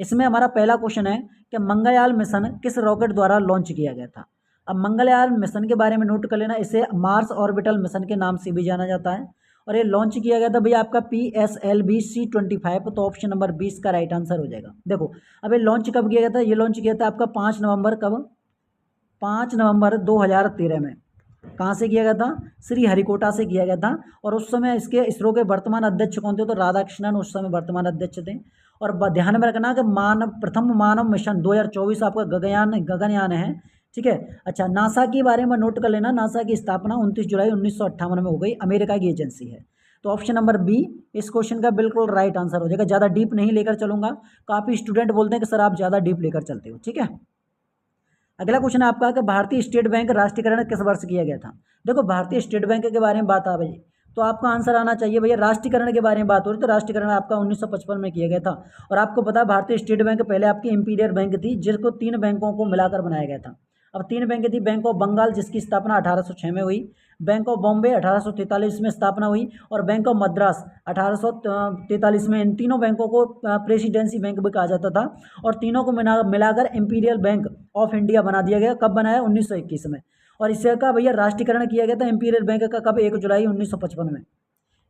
इसमें हमारा पहला क्वेश्चन है कि मंगलयान मिशन किस रॉकेट द्वारा लॉन्च किया गया था। अब मंगलयान मिशन के बारे में नोट कर लेना, इसे मार्स ऑर्बिटल मिशन के नाम से भी जाना जाता है और ये लॉन्च किया गया था भैया आपका PSLV-C25। तो ऑप्शन नंबर 20 का राइट आंसर हो जाएगा। देखो अब ये लॉन्च कब किया गया था, ये लॉन्च किया था आपका 5 नवंबर, कब, 5 नवंबर 2013 में। कहाँ से किया गया था, श्रीहरिकोटा से किया गया था। और उस समय इसके इसरो के वर्तमान अध्यक्ष कौन थे, तो राधाकृष्णन उस समय वर्तमान अध्यक्ष थे। और ध्यान में रखना कि प्रथम मानव मिशन 2024 आपका गगनयान है, ठीक है। अच्छा, नासा के बारे में नोट कर लेना, नासा की स्थापना 29 जुलाई 1958 में हो गई, अमेरिका की एजेंसी है। तो ऑप्शन नंबर बी इस क्वेश्चन का बिल्कुल राइट आंसर हो जाएगा। ज़्यादा डीप नहीं लेकर चलूंगा, काफ़ी स्टूडेंट बोलते हैं कि सर आप ज़्यादा डीप लेकर चलते हो, ठीक है। अगला क्वेश्चन है आपका कि भारतीय स्टेट बैंक राष्ट्रीयकरण किस वर्ष किया गया था। देखो भारतीय स्टेट बैंक के बारे में बात आ भाई, तो आपका आंसर आना चाहिए भैया राष्ट्रीयकरण के बारे में बात हो रही, तो राष्ट्रीयकरण आपका 1955 में किया गया था। और आपको पता है भारतीय स्टेट बैंक पहले आपकी इंपीरियल बैंक थी, जिसको 3 बैंकों को मिलाकर बनाया गया था। अब 3 बैंक थी, बैंक ऑफ बंगाल जिसकी स्थापना 1806 में हुई, बैंक ऑफ बॉम्बे 1843 में स्थापना हुई, और बैंक ऑफ मद्रास 1843 में। इन तीनों बैंकों को प्रेसिडेंसी बैंक भी कहा जाता था और तीनों को मिलाकर इंपीरियल बैंक ऑफ इंडिया बना दिया गया। कब बनाया, 1921 में। और इसका भैया राष्ट्रीयकरण किया गया था इंपीरियल बैंक का, कब, 1 जुलाई 1955 में।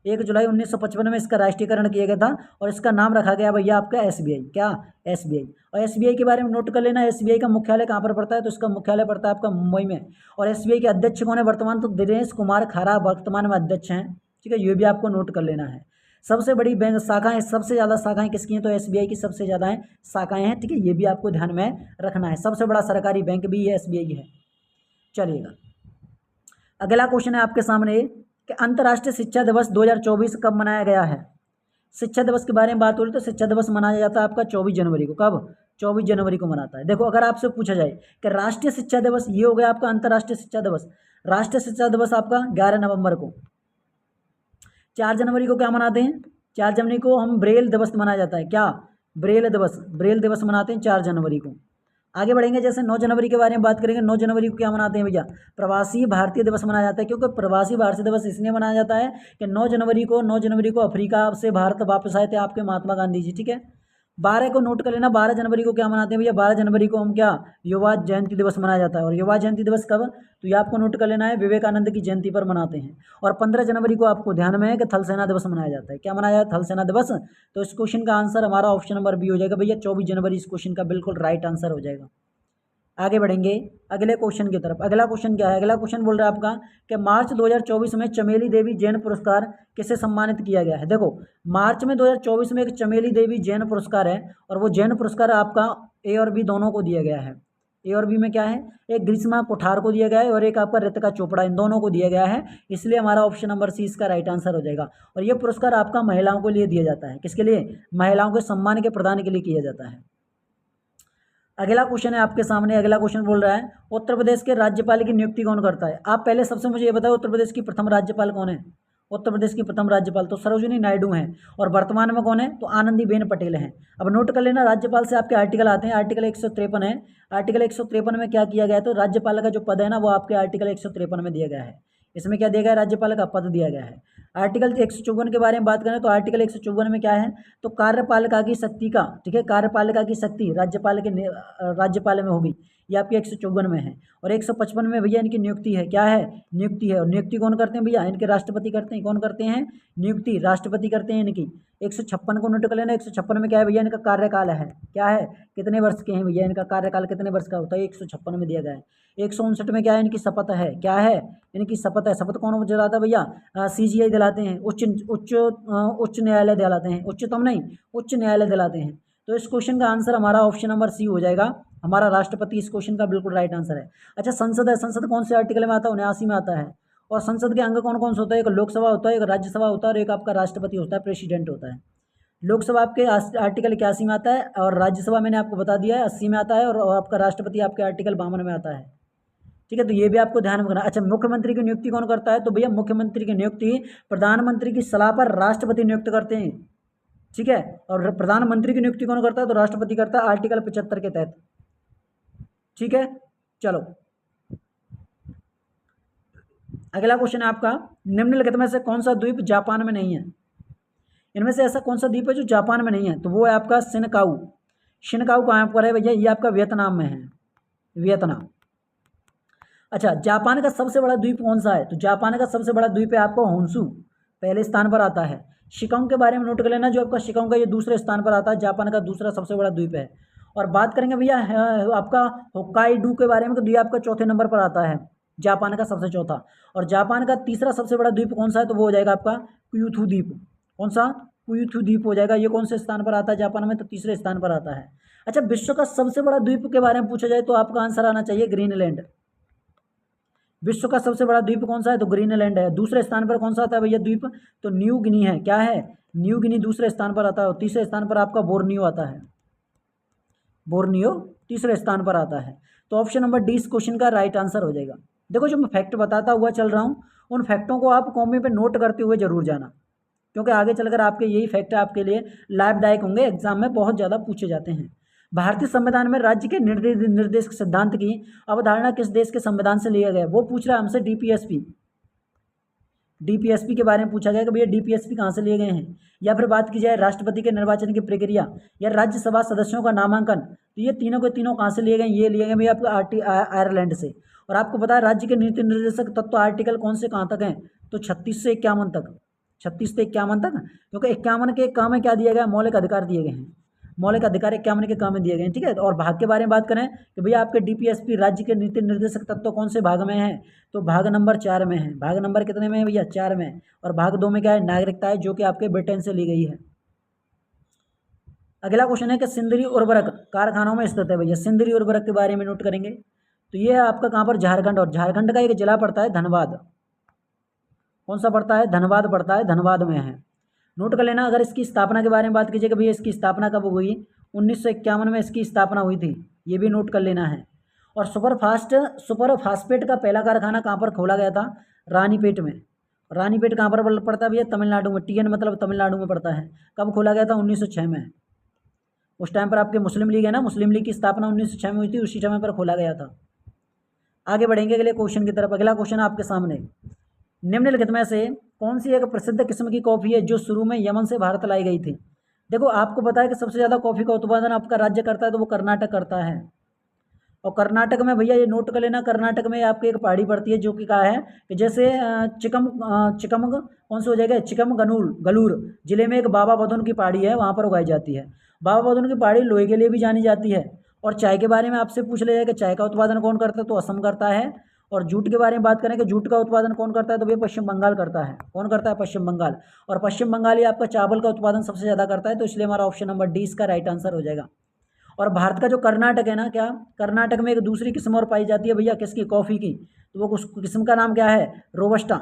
1 जुलाई 1955 में इसका राष्ट्रीयकरण किया गया था और इसका नाम रखा गया भैया आपका SBI। क्या, SBI। और SBI के बारे में नोट कर लेना, SBI का मुख्यालय कहाँ पर पड़ता है, तो इसका मुख्यालय पड़ता है आपका मुंबई में। और SBI के अध्यक्ष कौन है वर्तमान, तो दिनेश कुमार खरा वर्तमान में अध्यक्ष हैं, ठीक है। ये भी आपको नोट कर लेना है। सबसे बड़ी बैंक शाखाएं, सबसे ज़्यादा शाखाएं किसकी हैं, तो SBI की सबसे ज़्यादा हैं शाखाएं हैं, ठीक है। ये भी आपको ध्यान में रखना है। सबसे बड़ा सरकारी बैंक भी ये SBI है। चलिएगा, अगला क्वेश्चन है आपके सामने कि अंतर्राष्ट्रीय शिक्षा दिवस 2024 कब मनाया गया है। शिक्षा दिवस के बारे में बात हो रही तो शिक्षा दिवस मनाया जाता है आपका 24 जनवरी को। कब, 24 जनवरी को मनाता है। देखो अगर आपसे पूछा जाए कि राष्ट्रीय शिक्षा दिवस, ये हो गया आपका अंतर्राष्ट्रीय शिक्षा दिवस। राष्ट्रीय शिक्षा दिवस आपका 11 नवंबर को। 4 जनवरी को क्या मनाते हैं, 4 जनवरी को हम ब्रेल दिवस मनाया जाता है। क्या, ब्रेल दिवस, ब्रेल दिवस मनाते हैं 4 जनवरी को। आगे बढ़ेंगे, जैसे 9 जनवरी के बारे में बात करेंगे। 9 जनवरी को क्या मनाते हैं भैया, प्रवासी भारतीय दिवस मनाया जाता है। क्योंकि प्रवासी भारतीय दिवस इसलिए मनाया जाता है कि 9 जनवरी को अफ्रीका से भारत वापस आए थे आपके महात्मा गांधी जी, ठीक है। 12 को नोट कर लेना, 12 जनवरी को क्या मनाते हैं भैया, 12 जनवरी को हम क्या, युवा जयंती दिवस मनाया जाता है। और युवा जयंती दिवस कब, तो ये आपको नोट कर लेना है, विवेकानंद की जयंती पर मनाते हैं। और 15 जनवरी को आपको ध्यान में है कि थल सेना दिवस मनाया जाता है। क्या मनाया जाता है, थल सेना दिवस। तो इस क्वेश्चन का आंसर हमारा ऑप्शन नंबर बी हो जाएगा भैया, 24 जनवरी इस क्वेश्चन का बिल्कुल राइट आंसर हो जाएगा। आगे बढ़ेंगे अगले क्वेश्चन की तरफ। अगला क्वेश्चन क्या है, अगला क्वेश्चन बोल रहा है आपका कि मार्च 2024 में चमेली देवी जैन पुरस्कार किसे सम्मानित किया गया है। देखो मार्च में 2024 में एक चमेली देवी जैन पुरस्कार है और वो जैन पुरस्कार आपका A और B दोनों को दिया गया है। A और B में क्या है, एक ग्रीष्मा कोठार को दिया गया है और एक आपका रितिका चोपड़ा, इन दोनों को दिया गया है। इसलिए हमारा ऑप्शन नंबर C इसका राइट आंसर हो जाएगा। और ये पुरस्कार आपका महिलाओं के लिए दिया जाता है। किसके लिए, महिलाओं के सम्मान के प्रदान के लिए किया जाता है। अगला क्वेश्चन है आपके सामने, अगला क्वेश्चन बोल रहा है उत्तर प्रदेश के राज्यपाल की नियुक्ति कौन करता है। आप पहले सबसे मुझे ये बताओ उत्तर प्रदेश की प्रथम राज्यपाल कौन है। उत्तर प्रदेश की प्रथम राज्यपाल तो सरोजिनी नायडू हैं। और वर्तमान में कौन है, तो आनंदीबेन पटेल हैं। अब नोट कर लेना, राज्यपाल से आपके आर्टिकल आते हैं। आर्टिकल 153 है। आर्टिकल 153 में क्या किया गया है, तो राज्यपाल का जो पद है ना वो आपके आर्टिकल 153 में दिया गया है। इसमें क्या दिया गया है, राज्यपाल का पद दिया गया है। आर्टिकल 154 के बारे में बात करें तो आर्टिकल 154 में क्या है, तो कार्यपालिका की शक्ति का, ठीक है, कार्यपालिका की शक्ति राज्यपाल के राज्यपाल में होगी, ये आपके 154 में है। और 155 में भैया इनकी नियुक्ति है। क्या है, नियुक्ति है। और नियुक्ति कौन करते हैं भैया, इनके राष्ट्रपति करते हैं। कौन करते हैं, नियुक्ति राष्ट्रपति करते हैं इनकी। 156 को नोट कर लेना, 156 में क्या है भैया, इनका कार्यकाल है। क्या है, कितने वर्ष के हैं भैया, इनका कार्यकाल कितने वर्ष का होता है, 156 में दिया गया है। 159 में क्या है, इनकी शपथ है। क्या है, इनकी शपथ है। शपथ कौन दिलाता है भैया, CGI दिलाते हैं, उच्च न्यायालय दिलाते हैं, उच्चतम नहीं, उच्च न्यायालय दिलाते हैं। तो इस क्वेश्चन का आंसर हमारा ऑप्शन नंबर C हो जाएगा। हमारा राष्ट्रपति इस क्वेश्चन का बिल्कुल राइट आंसर है। अच्छा, संसद है, संसद कौन से आर्टिकल में आता है, 79 में आता है। और संसद के अंग कौन कौन से होता है, एक लोकसभा होता है, एक राज्यसभा होता है और एक आपका राष्ट्रपति होता है, प्रेसिडेंट होता है। लोकसभा आपके आर्टिकल 81 में आता है और राज्यसभा मैंने आपको बता दिया है 80 में आता है और आपका राष्ट्रपति आपके आर्टिकल 52 में आता है, ठीक है। तो ये भी आपको ध्यान में रखना। अच्छा, मुख्यमंत्री की नियुक्ति कौन करता है, तो भैया मुख्यमंत्री की नियुक्ति प्रधानमंत्री की सलाह पर राष्ट्रपति नियुक्त करते हैं, ठीक है। और प्रधानमंत्री की नियुक्ति कौन करता है, तो राष्ट्रपति करता है आर्टिकल 75 के तहत, ठीक है। चलो अगला क्वेश्चन है आपका, निम्नलिखित में से कौन सा द्वीप जापान में नहीं है। इनमें से ऐसा कौन सा द्वीप है जो जापान में नहीं है, तो वो है आपका शिनकाऊ। शिनकाउ कहाँ पर है भैया? ये आपका वियतनाम में है, वियतनाम। अच्छा, जापान का सबसे बड़ा द्वीप कौन सा है? तो जापान का सबसे बड़ा द्वीप है आपका होन्शु, पहले स्थान पर आता है। शिकागो के बारे में नोट कर लेना, जो आपका शिकागो का ये दूसरे स्थान पर आता है, जापान का दूसरा सबसे बड़ा द्वीप है। और बात करेंगे भैया आपका होक्काइडो के बारे में, तो ये आपका चौथे नंबर पर आता है, जापान का सबसे चौथा। और जापान का तीसरा सबसे बड़ा द्वीप कौन सा है? तो वो हो जाएगा आपका क्यूथू द्वीप। कौन सा? क्यूथू द्वीप हो जाएगा। ये कौन से स्थान पर आता है जापान में? तो तीसरे स्थान पर आता है। अच्छा, विश्व का सबसे बड़ा द्वीप के बारे में पूछा जाए तो आपका आंसर आना चाहिए ग्रीनलैंड। विश्व का सबसे बड़ा द्वीप कौन सा है? तो ग्रीनलैंड है। दूसरे स्थान पर कौन सा आता है भैया द्वीप? तो न्यू गिनी है। क्या है? न्यू गिनी दूसरे स्थान पर आता है। और तीसरे स्थान पर आपका बोर्नियो आता है, बोर्नियो तीसरे स्थान पर आता है। तो ऑप्शन नंबर डी इस क्वेश्चन का राइट आंसर हो जाएगा। देखो, जो मैं फैक्ट बताता हुआ चल रहा हूँ, उन फैक्टों को आप कॉपी पे नोट करते हुए जरूर जाना, क्योंकि आगे चलकर आपके यही फैक्ट आपके लिए लाभदायक होंगे, एग्जाम में बहुत ज़्यादा पूछे जाते हैं। भारतीय संविधान में राज्य के निर्देश सिद्धांत की अवधारणा किस देश के संविधान से लिया गया? वो पूछ रहा है हमसे डीपीएसपी। डीपीएसपी के बारे में पूछा गया कि भैया डीपीएसपी कहाँ से लिए गए हैं। या फिर बात की जाए राष्ट्रपति के निर्वाचन की प्रक्रिया या राज्यसभा सदस्यों का नामांकन, तो ये तीनों के तीनों कहाँ से लिए गए? ये लिए गए भैया आपका आयरलैंड से। और आपको पता है राज्य के नीति निर्देशक तत्व आर्टिकल कौन से कहाँ तक हैं? तो 36 से 51 तक, 36 से 51 तक, क्योंकि 51 के काम में क्या दिया गया? मौलिक अधिकार दिए गए हैं। मौलिक अधिकार 51 के काम में दिए गए हैं, ठीक है। और भाग के बारे में बात करें कि भैया आपके डीपीएसपी राज्य के नीति निर्देशक तत्व कौन से भाग में है? तो भाग नंबर 4 में है। भाग नंबर कितने में है भैया? 4 में। और भाग 2 में क्या है? नागरिकता है, जो कि आपके ब्रिटेन से ली गई है। अगला क्वेश्चन है कि सिंदरी उर्वरक कारखानों में स्थित है भैया। सिंदरी उर्वरक के बारे में नोट करेंगे, तो ये है आपका कहाँ पर? झारखंड। और झारखंड का एक जिला पड़ता है धनबाद। कौन सा पड़ता है? धनबाद पड़ता है, धनबाद में है। नोट कर लेना। अगर इसकी स्थापना के बारे में बात कीजिए कि भैया इसकी स्थापना कब हुई? 1951 में इसकी स्थापना हुई थी, ये भी नोट कर लेना है। और सुपर फास्फेट का पहला कारखाना कहाँ पर खोला गया था? रानीपेट में। रानीपेट कहाँ पर पड़ता है भैया? तमिलनाडु में। टीएन मतलब तमिलनाडु में पड़ता है। कब खोला गया था? 1906 में। उस टाइम पर आपके मुस्लिम लीग है ना, मुस्लिम लीग की स्थापना 1906 में हुई थी, उसी समय पर खोला गया था। आगे बढ़ेंगे अगले क्वेश्चन की तरफ। अगला क्वेश्चन आपके सामने, निम्नलिखित में से कौन सी एक प्रसिद्ध किस्म की कॉफ़ी है जो शुरू में यमन से भारत लाई गई थी? देखो, आपको पता है कि सबसे ज़्यादा कॉफ़ी का उत्पादन आपका राज्य करता है, तो वो कर्नाटक करता है। और कर्नाटक में भैया ये नोट कर लेना, कर्नाटक में आपकी एक पहाड़ी पड़ती है, जो कि कहा है कि जैसे चिकमग कौन सी हो जाएगा? चिकमगलूर जिले में एक बाबा बदुन की पहाड़ी है, वहाँ पर उगाई जाती है। बाबा बदुन की पहाड़ी लोहे के लिए भी जानी जाती है। और चाय के बारे में आपसे पूछ लिया जाए कि चाय का उत्पादन कौन करता है? तो असम करता है। और जूट के बारे में बात करें कि जूट का उत्पादन कौन करता है? तो भैया पश्चिम बंगाल करता है। कौन करता है? पश्चिम बंगाल। और पश्चिम बंगाल ही आपका चावल का उत्पादन सबसे ज़्यादा करता है, तो इसलिए हमारा ऑप्शन नंबर डी इसका राइट आंसर हो जाएगा। और भारत का जो कर्नाटक है ना, क्या कर्नाटक में एक दूसरी किस्म और पाई जाती है भैया किसकी? कॉफ़ी की। तो वो उस किस्म का नाम क्या है? रोबस्टा।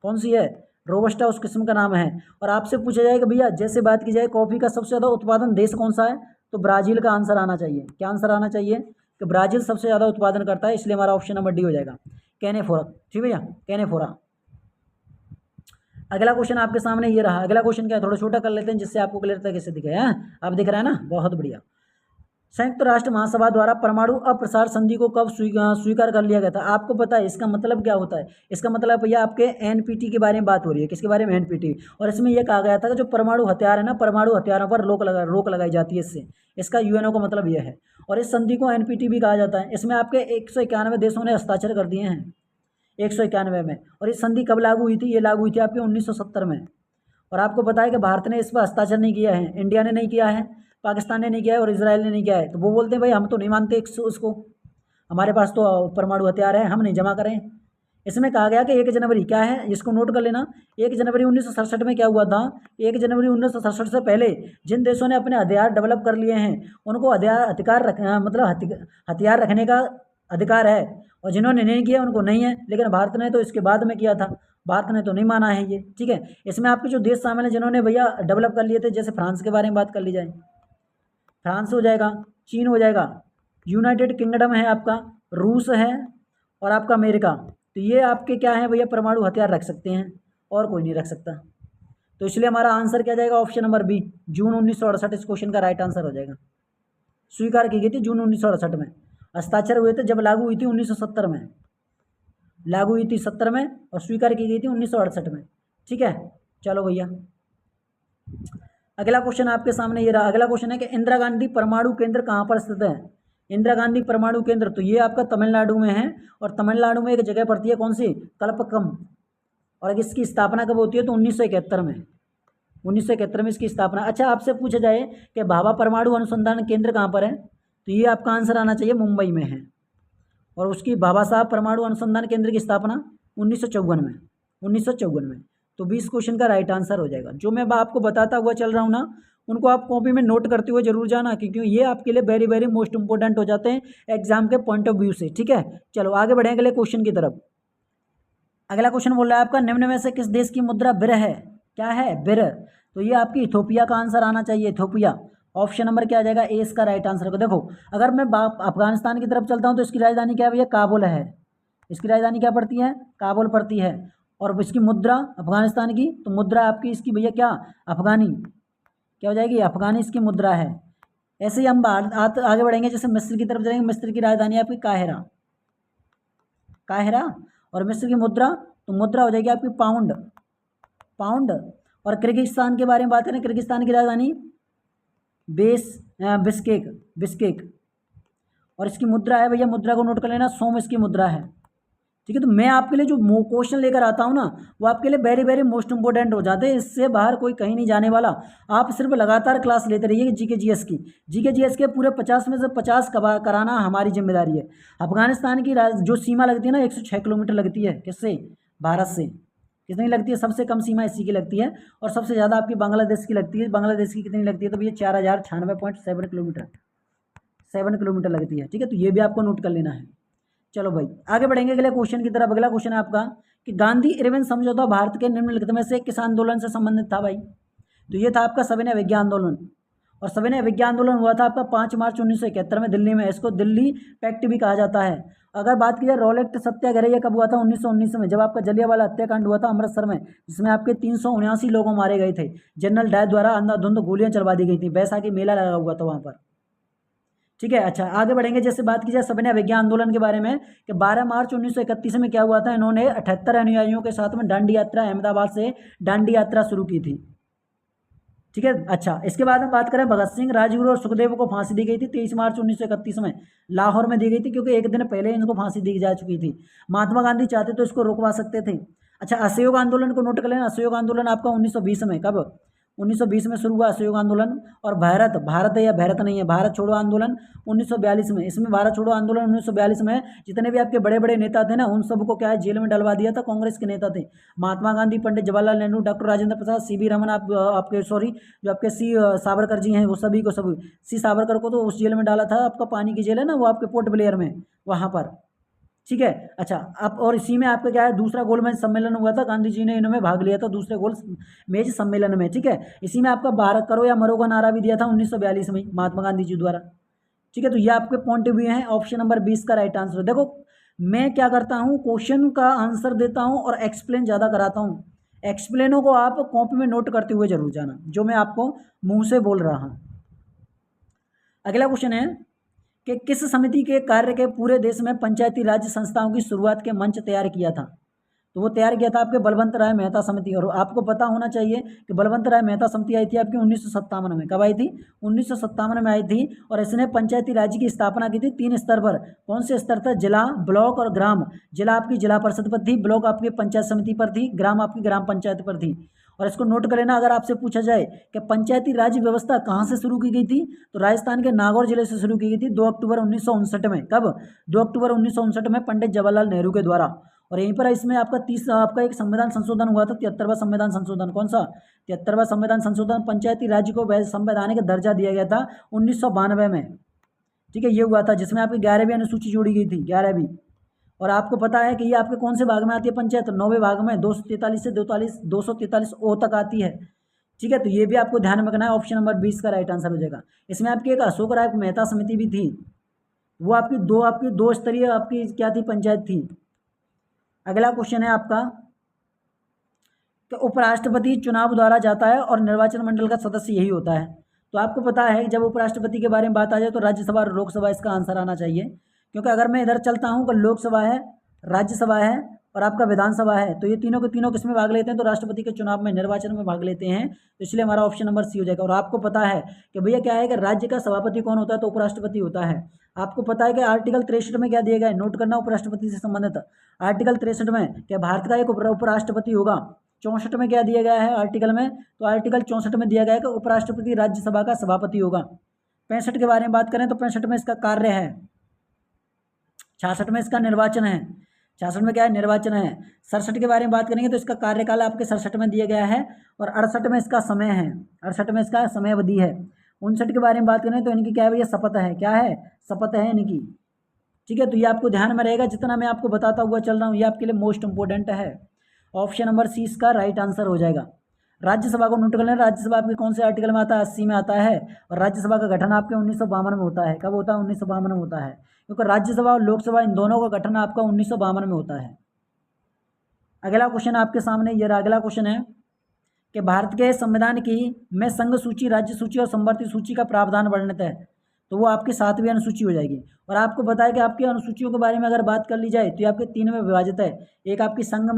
कौन सी है? रोबस्टा उस किस्म का नाम है। और आपसे पूछा जाए कि भैया जैसे बात की जाए कॉफ़ी का सबसे ज़्यादा उत्पादन देश कौन सा है? तो ब्राज़ील का आंसर आना चाहिए। क्या आंसर आना चाहिए? कि ब्राज़ील सबसे ज़्यादा उत्पादन करता है, इसलिए हमारा ऑप्शन नंबर डी हो जाएगा, कैनेफोरा। ठीक भैया, कैनेफोरा। अगला क्वेश्चन आपके सामने ये रहा। अगला क्वेश्चन क्या है? थोड़ा छोटा कर लेते हैं जिससे आपको क्लियर तरीके से दिखे। आप दिख रहा है ना? बहुत बढ़िया। संयुक्त राष्ट्र महासभा द्वारा परमाणु अप्रसार संधि को कब स्वीकार कर लिया गया था? आपको पता है इसका मतलब क्या होता है? इसका मतलब भैया आपके एनपीटी के बारे में बात हो रही है। किसके बारे में? एनपीटी। और इसमें यह कहा गया था कि जो परमाणु हथियार है ना, परमाणु हथियारों पर रोक लगाई जाती है इससे। इसका यूएनओ का मतलब यह है। और इस संधि को एनपीटी भी कहा जाता है। इसमें आपके 191 देशों ने हस्ताक्षर कर दिए हैं, 191 में। और ये संधि कब लागू हुई थी? ये लागू हुई थी आपके 1970 में। और आपको पता है कि भारत ने इस पर हस्ताक्षर नहीं किया है, इंडिया ने नहीं किया है, पाकिस्तान ने नहीं किया है और इजराइल ने नहीं किया है। तो वो बोलते हैं भाई हम तो नहीं मानते उसको, हमारे पास तो परमाणु हथियार है, हम नहीं जमा करें। इसमें कहा गया कि 1 जनवरी क्या है, इसको नोट कर लेना। 1 जनवरी 1967 में क्या हुआ था? 1 जनवरी 1967 से पहले जिन देशों ने अपने हथियार डेवलप कर लिए हैं उनको हथियार रखने का अधिकार है, और जिन्होंने नहीं किया उनको नहीं है। लेकिन भारत ने तो इसके बाद में किया था, भारत ने तो नहीं माना है ये। ठीक है, इसमें आपके जो देश शामिल हैं जिन्होंने भैया डेवलप कर लिए थे, जैसे फ्रांस के बारे में बात कर ली जाए, फ्रांस हो जाएगा, चीन हो जाएगा, यूनाइटेड किंगडम है आपका, रूस है और आपका अमेरिका। तो ये आपके क्या है भैया? परमाणु हथियार रख सकते हैं और कोई नहीं रख सकता। तो इसलिए हमारा आंसर क्या जाएगा? ऑप्शन नंबर बी, जून 1968 इस क्वेश्चन का राइट आंसर हो जाएगा। स्वीकार की गई थी जून 1968 में, हस्ताक्षर हुए थे जब लागू हुई थी 1970 में, लागू हुई थी 70 में और स्वीकार की गई थी 1968 में। ठीक है, चलो भैया अगला क्वेश्चन आपके सामने ये रहा। अगला क्वेश्चन है कि इंदिरा गांधी परमाणु केंद्र कहाँ पर स्थित है। इंदिरा गांधी परमाणु केंद्र तो ये आपका तमिलनाडु में है, और तमिलनाडु में एक जगह पड़ती है कौन सी, कल्पक्कम। और इसकी स्थापना कब होती है तो 1971 में, 1971 में इसकी स्थापना। अच्छा, आपसे पूछा जाए कि भाभा परमाणु अनुसंधान केंद्र कहाँ पर है, तो ये आपका आंसर आना चाहिए मुंबई में है। और उसकी भाभा साहब परमाणु अनुसंधान केंद्र की स्थापना 1954 में, 1954 में। तो 20 क्वेश्चन का राइट आंसर हो जाएगा। जो मैं आपको बताता हुआ चल रहा हूँ ना, उनको आप कॉपी में नोट करते हुए जरूर जाना, क्योंकि ये आपके लिए वेरी वेरी मोस्ट इंपॉर्टेंट हो जाते हैं एग्जाम के पॉइंट ऑफ व्यू से। ठीक है, चलो आगे बढ़ें अगले क्वेश्चन की तरफ। अगला क्वेश्चन बोल रहा है आपका, निम्न में से किस देश की मुद्रा बिर है। क्या है, बिर। तो ये आपकी इथोपिया का आंसर आना चाहिए, इथोपिया। ऑप्शन नंबर क्या आ जाएगा, ए इसका राइट आंसर होगा। देखो, अगर मैं अफगानिस्तान की तरफ चलता हूँ तो इसकी राजधानी क्या है भैया, काबुल है। इसकी राजधानी क्या पड़ती है, काबुल पड़ती है। और इसकी मुद्रा अफगानिस्तान की, तो मुद्रा आपकी इसकी भैया क्या, अफगानी, क्या हो जाएगी, अफगानी इसकी मुद्रा है। ऐसे ही हम आगे बढ़ेंगे, जैसे मिस्र की तरफ जाएंगे, मिस्र की राजधानी आपकी काहिरा, काहिरा। और मिस्र की मुद्रा, तो मुद्रा हो जाएगी आपकी पाउंड, पाउंड। और किर्गिस्तान के बारे में बात करें, किर्गिस्तान की राजधानी बिस्केक, बिस्केक। और इसकी मुद्रा है भैया, मुद्रा को नोट कर लेना, सोम इसकी मुद्रा है। ठीक है, तो मैं आपके लिए जो क्वेश्चन लेकर आता हूँ ना, वो आपके लिए वेरी वेरी मोस्ट इंपॉर्टेंट हो जाते हैं। इससे बाहर कोई कहीं नहीं जाने वाला। आप सिर्फ लगातार क्लास लेते रहिए जीके जीएस की। जीके जीएस के पूरे 50 में से 50 कराना हमारी जिम्मेदारी है। अफगानिस्तान की जो सीमा लगती है ना, 106 किलोमीटर लगती है। किससे, भारत से। कितनी लगती है, सबसे कम सीमा इसी की लगती है। और सबसे ज़्यादा आपकी बांग्लादेश की लगती है। बांग्लादेश की कितनी लगती है, तो भैया 4096.7 किलोमीटर, 7 किलोमीटर लगती है। ठीक है, तो ये भी आपको नोट कर लेना है। चलो भाई आगे बढ़ेंगे अगले क्वेश्चन की तरफ। अगला क्वेश्चन है आपका कि गांधी इरविन समझौता भारत के निम्नलिखित में से किस आंदोलन से संबंधित था भाई। तो ये था आपका सविनय अवज्ञा आंदोलन। और सविनय अवज्ञा आंदोलन हुआ था आपका 5 मार्च 1971 में दिल्ली में। इसको दिल्ली पैक्ट भी कहा जाता है। अगर बात की जाए रॉलेट सत्याग्रह, ये कब हुआ था, 1919 में, जब आपका जलियांवाला हत्याकांड हुआ था अमृतसर में, जिसमें आपके 379 लोग मारे गए थे। जनरल डायर द्वारा अंधाधुंध गोलियां चलवा दी गई थी। बैसाखी मेला लगा हुआ था वहाँ पर। ठीक है, अच्छा आगे बढ़ेंगे। जैसे बात की जाए सविनय अवज्ञा आंदोलन के बारे में, कि 12 मार्च 1931 में क्या हुआ था, इन्होंने 78 अनुयायियों के साथ में दांडी यात्रा, अहमदाबाद से दांडी यात्रा शुरू की थी। ठीक है, अच्छा इसके बाद हम बात करें भगत सिंह, राजगुरु और सुखदेव को फांसी दी गई थी 23 मार्च 1931 में, लाहौर में दी गई थी, क्योंकि एक दिन पहले इनको फांसी दी जा चुकी थी। महात्मा गांधी चाहते तो इसको रोकवा सकते थे। अच्छा, असहयोग आंदोलन को नोट कर लेना। असहयोग आंदोलन आपका 1920 में, कब, 1920 में शुरू हुआ असहयोग आंदोलन। और भारत है या भारत नहीं है, भारत छोड़ो आंदोलन 1942 में। इसमें भारत छोड़ो आंदोलन 1942 में जितने भी आपके बड़े बड़े नेता थे ना, उन सबको क्या है, जेल में डलवा दिया था। कांग्रेस के नेता थे, Mahatma Gandhi, Pandit Jawaharlal Nehru, doctor Rajendra Prasad, C V Raman, आपके सॉरी जो आपके सी सावरकर जी हैं, वो सभी को सब, सी सावरकर को तो उस जेल में डाला था, आपका पानी की जेल है ना, वो आपके पोर्ट ब्लेयर में, वहाँ पर। ठीक है, अच्छा आप, और इसी में आपका क्या है, दूसरा गोलमेज सम्मेलन हुआ था, गांधी जी ने इनमें भाग लिया था दूसरे गोलमेज सम्मेलन में। ठीक है, इसी में आपका भारत करो या मरो का नारा भी दिया था 1942 में महात्मा गांधी जी द्वारा। ठीक है, तो ये आपके पॉइंट ऑफ व्यू हैं। ऑप्शन नंबर 20 का राइट आंसर। देखो मैं क्या करता हूँ, क्वेश्चन का आंसर देता हूँ और एक्सप्लेन ज़्यादा कराता हूँ। एक्सप्लेनों को आप कॉपी में नोट करते हुए जरूर जाना, जो मैं आपको मुंह से बोल रहा हूँ। अगला क्वेश्चन है कि किस समिति के कार्य के पूरे देश में पंचायती राज संस्थाओं की शुरुआत के मंच तैयार किया था। तो वो तैयार किया था आपके बलवंत राय मेहता समिति। और आपको पता होना चाहिए कि बलवंत राय मेहता समिति आई थी आपकी 1957 में। कब आई थी, 1957 में आई थी। और इसने पंचायती राज की स्थापना की थी 3 स्तर पर। कौन से स्तर था, जिला, ब्लॉक और ग्राम। जिला आपकी जिला परिषद पर थी, ब्लॉक आपकी पंचायत समिति पर थी, ग्राम आपकी ग्राम पंचायत पर थी। और इसको नोट कर लेना, अगर आपसे पूछा जाए कि पंचायती राज व्यवस्था कहाँ से शुरू की गई थी, तो राजस्थान के नागौर जिले से शुरू की गई थी 2 अक्टूबर 1959 में। कब, 2 अक्टूबर 1959 में पंडित जवाहरलाल नेहरू के द्वारा। और यहीं पर इसमें आपका एक संविधान संशोधन हुआ था, 73वां संविधान संशोधन। कौन सा, 73वां संविधान संशोधन। पंचायती राज को संवैधानिक दर्जा दिया गया था 1992 में। ठीक है, ये हुआ था, जिसमें आपकी 11वीं अनुसूची जोड़ी गई थी, 11वीं। और आपको पता है कि ये आपके कौन से भाग में आती है पंचायत, 9वें भाग में, 243 से 243 ओ तक आती है। ठीक है, तो ये भी आपको ध्यान में रखना है। ऑप्शन नंबर 20 का राइट आंसर हो जाएगा। इसमें आपकी एक अशोक राय मेहता समिति भी थी, वो आपकी दो स्तरीय आपकी क्या थी, पंचायत थी। अगला क्वेश्चन है आपका कि उपराष्ट्रपति चुनाव द्वारा जाता है और निर्वाचन मंडल का सदस्य यही होता है। तो आपको पता है जब उपराष्ट्रपति के बारे में बात आ जाए तो राज्यसभा और लोकसभा इसका आंसर आना चाहिए। क्योंकि अगर मैं इधर चलता हूँ कि लोकसभा है, राज्यसभा है और आपका विधानसभा है। तो ये तीनों के तीनों किस में भाग लेते हैं, तो राष्ट्रपति के चुनाव में, निर्वाचन में भाग लेते हैं। तो इसलिए हमारा ऑप्शन नंबर सी हो जाएगा। और आपको पता है कि भैया क्या है कि राज्य का सभापति कौन होता है, तो उपराष्ट्रपति होता है। आपको पता है कि आर्टिकल 63 में क्या दिया गया है, नोट करना उपराष्ट्रपति से संबंधित। आर्टिकल 63 में क्या भारत का एक उपराष्ट्रपति होगा। 64 में क्या दिया गया है आर्टिकल में, तो आर्टिकल 64 में दिया गया है कि उपराष्ट्रपति राज्यसभा का सभापति होगा। 65 के बारे में बात करें तो 65 में इसका कार्य है। 66 में इसका निर्वाचन है। 66 में क्या है, निर्वाचन है। 67 के बारे में बात करेंगे तो इसका कार्यकाल आपके 67 में दिया गया है। और 68 में इसका समय है, 68 में इसका समय अवधि है। 59 के बारे में बात करें तो इनकी क्या है भैया, शपथ है। क्या है, शपथ है इनकी। ठीक है, तो ये आपको ध्यान में रहेगा, जितना मैं आपको बताता हुआ चल रहा हूँ ये आपके लिए मोस्ट इंपोर्टेंट है। ऑप्शन नंबर सी इसका राइट आंसर हो जाएगा। राज्यसभा को नोट कर लेना, राज्यसभा आपके कौन से आर्टिकल में आता है, 80 में आता है। और राज्यसभा का गठन आपके 1952 में होता है। कब होता है, 1952 में होता है, क्योंकि राज्यसभा और लोकसभा इन दोनों का गठन आपका 1952 में होता है। अगला क्वेश्चन आपके सामने ये रहा। अगला क्वेश्चन है कि भारत के संविधान की में संघ सूची, राज्य सूची और संवर्ती सूची का प्रावधान वर्णित है। तो वो आपकी 7वीं अनुसूची हो जाएगी। और आपको बताया कि आपकी अनुसूचियों के बारे में अगर बात कर ली जाए तो ये आपके 3 में विभाजित है। एक आपकी संघ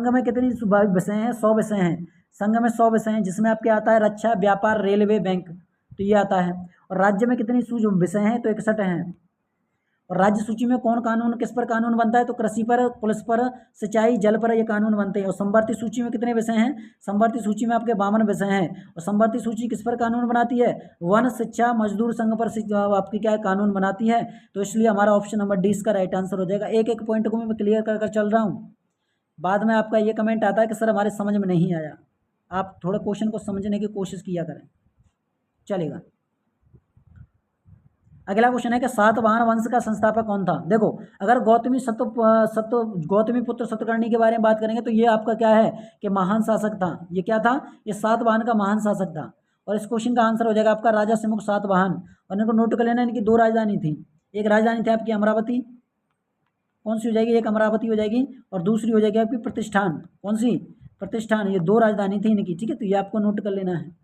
में कितनी विषय हैं, 100 विषय हैं। संघ में 100 विषय हैं, जिसमें आपके आता है रक्षा, व्यापार, रेलवे, बैंक, तो ये आता है। और राज्य में कितनी विषय हैं, तो 61 हैं। और राज्य सूची में कौन कानून, किस पर कानून बनता है, तो कृषि पर, पुलिस पर, सिंचाई, जल पर ये कानून बनते हैं। और संवर्ती सूची में कितने विषय हैं, संवर्ती सूची में आपके 52 विषय हैं। और संवर्ती सूची किस पर कानून बनाती है, वन, शिक्षा, मजदूर संघ पर आपकी क्या है, कानून बनाती है। तो इसलिए हमारा ऑप्शन नंबर डी इसका राइट आंसर हो जाएगा। एक एक पॉइंट को मैं क्लियर कर चल रहा हूँ। बाद में आपका ये कमेंट आता है कि सर हमारे समझ में नहीं आया। आप थोड़ा क्वेश्चन को समझने की कोशिश किया करें, चलेगा। अगला क्वेश्चन है कि सातवाहन वंश का संस्थापक कौन था। देखो, अगर गौतमी पुत्र सतकर्णी के बारे में बात करेंगे तो ये आपका क्या है कि महान शासक था। ये क्या था, ये सातवाहन का महान शासक था। और इस क्वेश्चन का आंसर हो जाएगा आपका राजा सिमुख सातवाहन। और इनको नोट कर लेना, इनकी 2 राजधानी थी। एक राजधानी थी आपकी अमरावती, कौन सी हो जाएगी, एक अमरावती हो जाएगी, और दूसरी हो जाएगी आपकी प्रतिष्ठान। कौन सी, प्रतिष्ठान। ये 2 राजधानी थी इनकी। ठीक है, तो ये आपको नोट कर लेना है।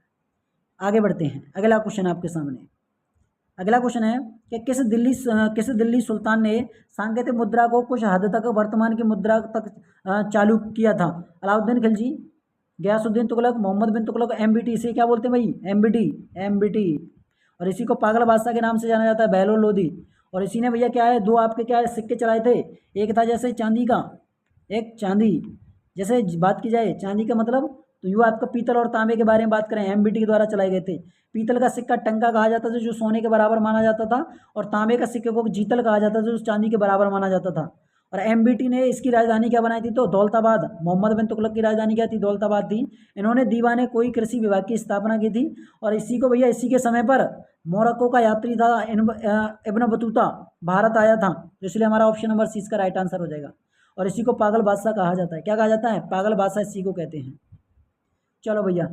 आगे बढ़ते हैं, अगला क्वेश्चन आपके सामने। अगला क्वेश्चन है कि किस दिल्ली सुल्तान ने सांकेतिक मुद्रा को कुछ हद तक वर्तमान की मुद्रा तक चालू किया था। अलाउद्दीन खिलजी, गयासुद्दीन तुगलक, मोहम्मद बिन तुगलक, एमबीटी। इसे क्या बोलते हैं भाई, एमबीटी। और इसी को पागल बादशाह के नाम से जाना जाता है, बहलोल लोधी। और इसी ने भैया क्या है, 2 आपके क्या है सिक्के चलाए थे। एक था जैसे चांदी का, एक चांदी, जैसे बात की जाए चांदी का मतलब, तो यू आपका पीतल और तांबे के बारे में बात करें, एमबीटी के द्वारा चलाए गए थे। पीतल का सिक्का टंका कहा जाता था, जो सोने के बराबर माना जाता था। और तांबे का सिक्के को जीतल कहा जाता था, जो चांदी के बराबर माना जाता था। और एमबीटी ने इसकी राजधानी क्या बनाई थी, तो दौलताबाद। मोहम्मद बिन तुगलक की राजधानी क्या थी, दौलताबाद थी। इन्होंने दीवाने कोई कृषि विभाग की स्थापना की थी। और इसी को भैया, इसी के समय पर मोरक्को का यात्री था इब्न बतूता, भारत आया था। तो इसलिए हमारा ऑप्शन नंबर सी इसका राइट आंसर हो जाएगा। और इसी को पागल बादशाह कहा जाता है। क्या कहा जाता है, पागल बादशाह इसी को कहते हैं। चलो भैया,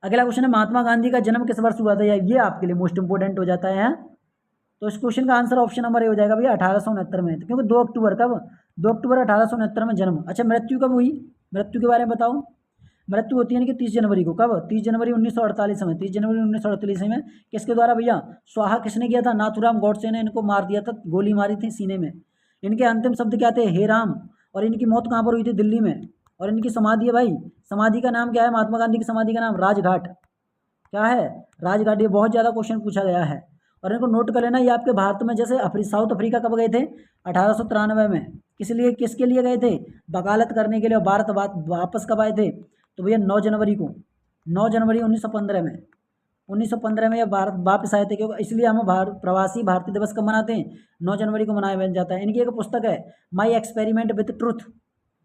अगला क्वेश्चन है महात्मा गांधी का जन्म किस वर्ष हुआ था। ये आपके लिए मोस्ट इंपोर्टेंट हो जाता है। तो इस क्वेश्चन का आंसर ऑप्शन नंबर ए हो जाएगा भैया, 1869 में। तो क्योंकि 2 अक्टूबर, कब, 2 अक्टूबर 1869 में जन्म। अच्छा, मृत्यु कब हुई, मृत्यु के बारे में बताओ। मृत्यु होती है कि 30 जनवरी को। कब, 30 जनवरी 1948 में। 30 जनवरी 1948 में किसके द्वारा भैया, स्वाहा किसने किया था, नाथूराम गॉडसे ने इनको मार दिया था, गोली मारी थी सीने में। इनके अंतिम शब्द क्या थे, हे राम। और इनकी मौत कहाँ पर हुई थी, दिल्ली में। और इनकी समाधि है भाई, समाधि का नाम क्या है, महात्मा गांधी की समाधि का नाम राजघाट। क्या है, राजघाट। ये बहुत ज़्यादा क्वेश्चन पूछा गया है। और इनको नोट कर लेना, ये आपके भारत में जैसे साउथ अफ्रीका कब गए थे, 1893 में। किसके लिए गए थे, वकालत करने के लिए। और भारत वापस कब आए थे, तो भैया 9 जनवरी को, 9 जनवरी 1915 में। 1915 में ये भारत वापस आए थे। क्योंकि इसलिए हम प्रवासी भारतीय दिवस कब मनाते हैं, 9 जनवरी को मनाया जाता है। इनकी एक पुस्तक है, माई एक्सपेरिमेंट विथ ट्रूथ।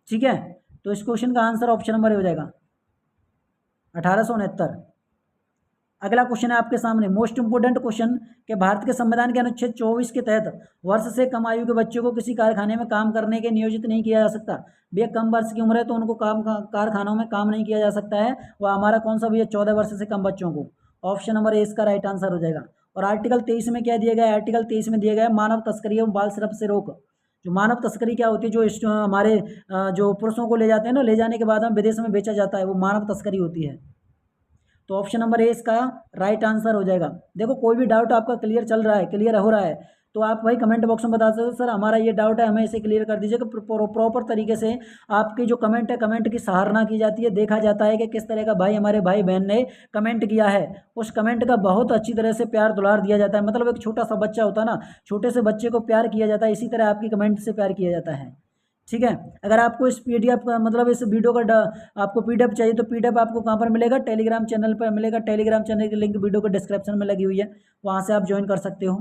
ठीक है, तो इस क्वेश्चन का आंसर ऑप्शन नंबर हो जाएगा 1869। अगला क्वेश्चन है आपके सामने, मोस्ट इंपोर्टेंट क्वेश्चन, कि भारत के संविधान के अनुच्छेद 24 के तहत वर्ष से कम आयु के बच्चों को किसी कारखाने में काम करने के नियोजित नहीं किया जा सकता। भैया कम वर्ष की उम्र है तो उनको कारखानों में काम नहीं किया जा सकता है। वह हमारा कौन सा भैया, 14 वर्ष से कम बच्चों को। ऑप्शन नंबर ए इसका राइट आंसर हो जाएगा। और आर्टिकल 23 में क्या दिया गया है, आर्टिकल 23 में दिया गया है मानव तस्करी एवं बाल श्रम से रोक। जो मानव तस्करी क्या होती है, जो हमारे जो पुरुषों को ले जाते हैं ना, ले जाने के बाद हम विदेश में बेचा जाता है, वो मानव तस्करी होती है। तो ऑप्शन नंबर ए इसका राइट आंसर हो जाएगा। देखो कोई भी डाउट आपका क्लियर चल रहा है, क्लियर हो रहा है, तो आप भाई कमेंट बॉक्स में बता सकते हो सर हमारा ये डाउट है, हमें इसे क्लियर कर दीजिए। कि प्रॉपर तरीके से आपकी जो कमेंट है, कमेंट की सराहना की जाती है, देखा जाता है कि किस तरह का भाई हमारे भाई बहन ने कमेंट किया है, उस कमेंट का बहुत अच्छी तरह से प्यार दुलार दिया जाता है। मतलब एक छोटा सा बच्चा होता है ना, छोटे से बच्चे को प्यार किया जाता है, इसी तरह आपकी कमेंट से प्यार किया जाता है। ठीक है, अगर आपको इस पीडीएफ का मतलब इस वीडियो का आपको पीडीएफ चाहिए तो पीडीएफ आपको कहाँ पर मिलेगा, टेलीग्राम चैनल पर मिलेगा। टेलीग्राम चैनल की लिंक वीडियो के डिस्क्रिप्शन में लगी हुई है, वहाँ से आप ज्वाइन कर सकते हो।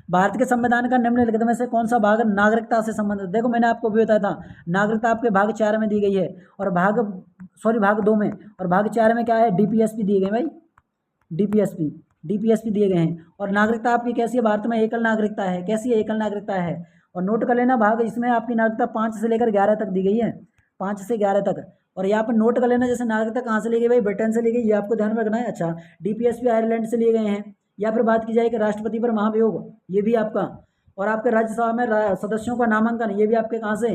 भारत के संविधान का निम्नलिखित में से कौन सा भाग नागरिकता से संबंधित? देखो मैंने आपको भी बताया था, नागरिकता आपके भाग 4 में दी गई है, और भाग 2 में, और भाग 4 में क्या है, डीपीएसपी दिए गए भाई, डीपीएसपी दिए गए हैं। और नागरिकता आपकी कैसी है, भारत में एकल नागरिकता है। कैसी है, एकल नागरिकता है। और नोट कर लेना भाग, इसमें आपकी नागरिकता 5 से लेकर 11 तक दी गई है, 5 से 11 तक। और यहाँ पर नोट कर लेना, जैसे नागरिकता कहाँ से ली गई भाई, ब्रिटेन से ली गई, ये आपको ध्यान में रखना है। अच्छा, डीपीएसपी आयरलैंड से लिए गए हैं। या फिर बात की जाए कि राष्ट्रपति पर महाभियोग, ये भी आपका, और आपके राज्यसभा में सदस्यों का नामांकन, ये भी आपके कहाँ से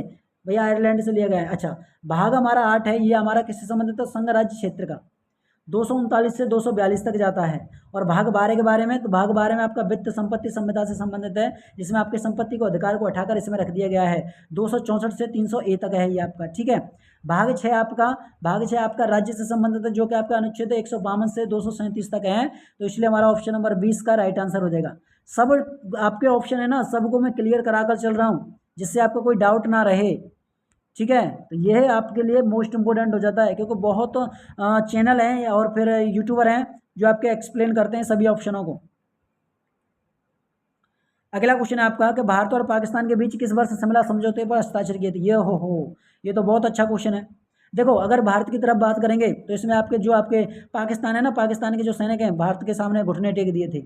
भैया, आयरलैंड से लिया गया है। अच्छा, भाग हमारा 8 है, ये हमारा किससे संबंधित है, संघ राज्य क्षेत्र का, 239 से 242 तक जाता है। और भाग 12 के बारे में, तो भाग 12 में आपका वित्त संपत्ति संविदा से संबंधित है, जिसमें आपकी संपत्ति को अधिकार को हटाकर इसमें रख दिया गया है। 264 से 300 तक है ये आपका। ठीक है, भाग 6 आपका राज्य से संबंधित है, जो कि आपका अनुच्छेद 152 से 237 तक है। तो इसलिए हमारा ऑप्शन नंबर 20 का राइट आंसर हो जाएगा। सब आपके ऑप्शन है ना, सबको मैं क्लियर कराकर चल रहा हूँ, जिससे आपको कोई डाउट ना रहे। ठीक है, तो यह आपके लिए मोस्ट इम्पोर्टेंट हो जाता है, क्योंकि बहुत चैनल हैं और फिर यूट्यूबर हैं जो आपके एक्सप्लेन करते हैं सभी ऑप्शनों को। अगला क्वेश्चन है आपका कि भारत और पाकिस्तान के बीच किस वर्ष शिमला समझौते पर हस्ताक्षर किए थे? ये हो, ये तो बहुत अच्छा क्वेश्चन है। देखो अगर भारत की तरफ बात करेंगे तो इसमें आपके जो आपके पाकिस्तान है ना, पाकिस्तान के जो सैनिक हैं भारत के सामने घुटने टेक दिए थे।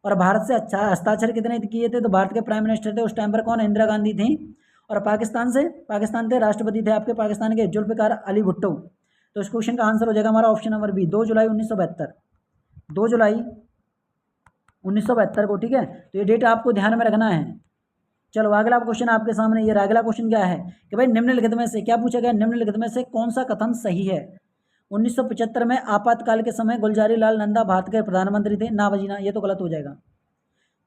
और भारत से अच्छा हस्ताक्षर कितने किए थे? तो भारत के प्राइम मिनिस्टर थे उस टाइम पर कौन, इंदिरा गांधी थी। और पाकिस्तान थे राष्ट्रपति थे आपके पाकिस्तान के जुल्फ़िकार अली भुट्टो। तो इस क्वेश्चन का आंसर हो जाएगा हमारा ऑप्शन नंबर बी, 2 जुलाई 1972, 2 जुलाई 1972 को। ठीक है, तो ये डेट आपको ध्यान में रखना है। चलो अगला क्वेश्चन आपके सामने ये, अगला क्वेश्चन क्या है कि भाई निम्नलिखित में से, क्या पूछा गया, निम्नलिखित में से कौन सा कथन सही है? 1975 में आपातकाल के समय गुलजारी लाल नंदा भारत के प्रधानमंत्री थे, ना बजीना, ये तो गलत हो जाएगा।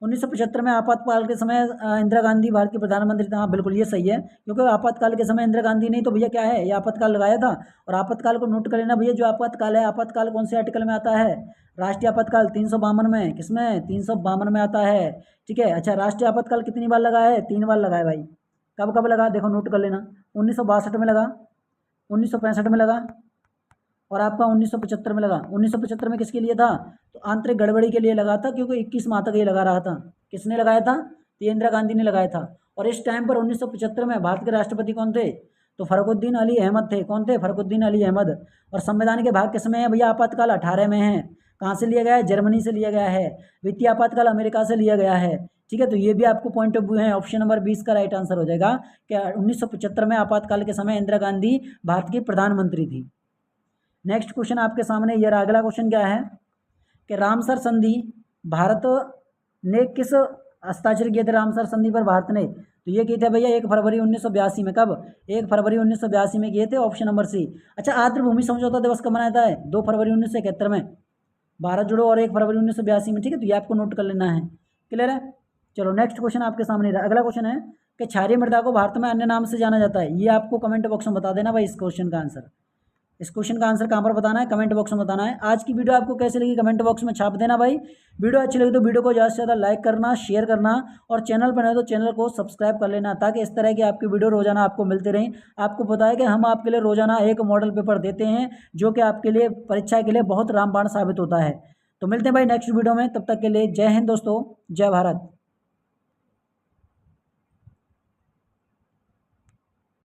1975 में आपातकाल के समय इंदिरा गांधी भारत के प्रधानमंत्री थे, हाँ बिल्कुल ये सही है, क्योंकि आपातकाल के समय इंदिरा गांधी नहीं तो भैया क्या है, ये आपातकाल लगाया था। और आपातकाल को नोट कर लेना भैया, जो आपातकाल है, आपातकाल कौन से आर्टिकल में आता है, राष्ट्रीय आपातकाल 352 में, किसमें, 352 में आता है। ठीक है, अच्छा राष्ट्रीय आपातकाल कितनी बार लगा है, 3 बार लगा है भाई। कब कब लगा, देखो नोट कर लेना, 1962 में लगा, 1965 में लगा, और आपका 1975 में लगा। 1975 में किसके लिए था, तो आंतरिक गड़बड़ी के लिए लगा था, क्योंकि 21 माह तक ये लगा रहा था। किसने लगाया था, तो ये इंदिरा गांधी ने लगाया था। और इस टाइम पर 1975 में भारत के राष्ट्रपति कौन थे, तो फरुखुद्दीन अली अहमद थे। कौन थे, फरुखुद्दीन अली अहमद। और संविधान के भाग किसमें है भैया, आपातकाल 18 में है। कहाँ से लिया गया है, जर्मनी से लिया गया है। वित्तीय आपातकाल अमेरिका से लिया गया है। ठीक है, तो ये भी आपको पॉइंट ऑफ व्यू है, ऑप्शन नंबर 20 का राइट आंसर हो जाएगा कि 1975 में आपातकाल के समय इंदिरा गांधी भारत की प्रधानमंत्री थी। नेक्स्ट क्वेश्चन आपके सामने ये रहा। अगला क्वेश्चन क्या है कि रामसर संधि भारत ने किस हस्ताक्षर किए थे, रामसर संधि पर भारत ने, तो ये किए थे भैया 1 फरवरी 1982 में। कब, 1 फरवरी 1982 में किए थे, ऑप्शन नंबर सी। अच्छा, आर्द्रभूमि समझौता दिवस कब मनाया है, 2 फरवरी 1971 में भारत जोड़ो, और 1 फरवरी 1982 में। ठीक है, तो ये आपको नोट कर लेना है। क्लियर है, चलो नेक्स्ट क्वेश्चन आपके सामने रहा। अगला क्वेश्चन है कि क्षारीय मृदा को भारत में अन्य नाम से जाना जाता है, ये आपको कमेंट बॉक्स में बता देना भाई इस क्वेश्चन का आंसर। इस क्वेश्चन का आंसर कहाँ पर बताना है, कमेंट बॉक्स में बताना है। आज की वीडियो आपको कैसी लगी कमेंट बॉक्स में छाप देना भाई। वीडियो अच्छी लगी तो वीडियो को ज़्यादा से ज़्यादा लाइक करना, शेयर करना, और चैनल पर नहीं तो चैनल को सब्सक्राइब कर लेना, ताकि इस तरह की आपकी वीडियो रोजाना आपको मिलती रहे। आपको पता है कि हम आपके लिए रोजाना एक मॉडल पेपर देते हैं, जो कि आपके लिए परीक्षा के लिए बहुत रामबाण साबित होता है। तो मिलते हैं भाई नेक्स्ट वीडियो में, तब तक के लिए जय हिंद दोस्तों, जय भारत।